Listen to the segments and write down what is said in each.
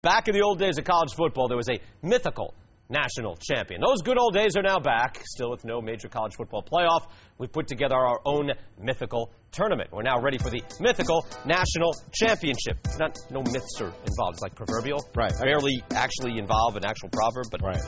Back in the old days of college football, there was a mythical national champion. Those good old days are now back. Still with no major college football playoff, we've put together our own mythical tournament. We're now ready for the mythical national championship. No myths are involved. It's like proverbial. Right. Barely actually involve an actual proverb, but right.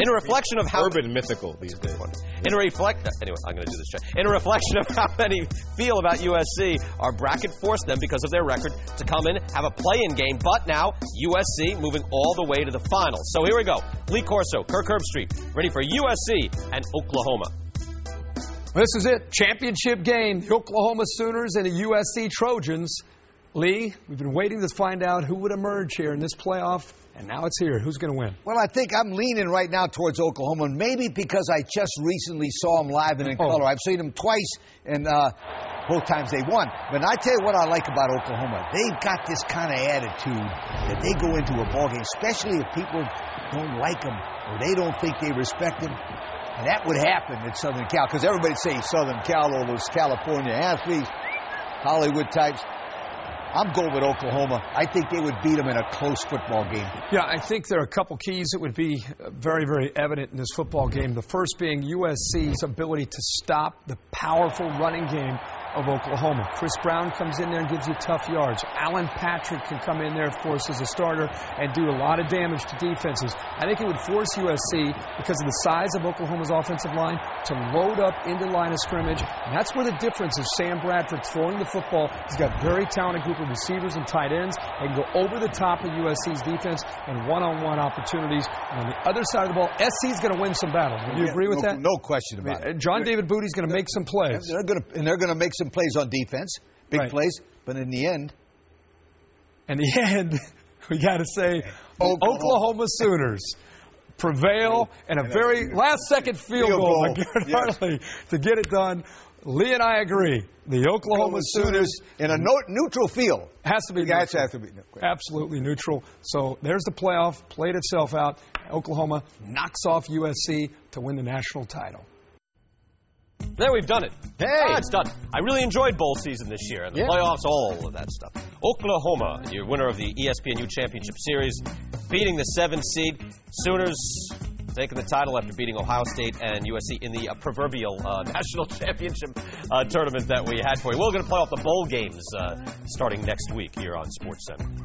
In a reflection of how urban mythical these days. Anyway, I'm going to do this. In a reflection of how many feel about USC, our bracket forced them because of their record to come in, have a play-in game. But now USC moving all the way to the finals. So here we go. Lee Corso, Kirk Herbstreit, ready for USC and Oklahoma. This is it. Championship game. The Oklahoma Sooners and the USC Trojans. Lee, we've been waiting to find out who would emerge here in this playoff, and now it's here. Who's going to win? Well, I think I'm leaning right now towards Oklahoma, maybe because I just recently saw them live and in color. I've seen them twice, and both times they won. But I tell you what I like about Oklahoma. They've got this kind of attitude that they go into a ballgame, especially if people don't like them or they don't think they respect them. And that would happen at Southern Cal, because everybody says Southern Cal, all those California athletes, Hollywood types. I'm going with Oklahoma. I think they would beat them in a close football game. Yeah, I think there are a couple keys that would be very, very evident in this football game. The first being USC's ability to stop the powerful running game of Oklahoma. Chris Brown comes in there and gives you tough yards. Alan Patrick can come in there, of course, as a starter and do a lot of damage to defenses. I think it would force USC, because of the size of Oklahoma's offensive line, to load up into the line of scrimmage. And that's where the difference is Sam Bradford throwing the football. He's got a very talented group of receivers and tight ends. They can go over the top of USC's defense and one-on-one opportunities. And on the other side of the ball, SC's going to win some battles. Would you agree with that? No question about it. John David Booty's going to make some plays. They're going to make some plays on defense, big plays, but in the end, we got to say Oklahoma Sooners prevail in a very last-second field goal by Garrett Hartley to get it done. Lee and I agree. The Oklahoma Sooners in a neutral field has to be neutral. Has to be absolutely neutral. So there's the playoff, played itself out. Oklahoma knocks off USC to win the national title. There, we've done it. Hey! It's done. I really enjoyed bowl season this year. The playoffs, all of that stuff. Oklahoma, your winner of the ESPNU Championship Series, beating the 7th seed. Sooners taking the title after beating Ohio State and USC in the proverbial national championship tournament that we had for you. We're going to play off the bowl games starting next week here on SportsCenter.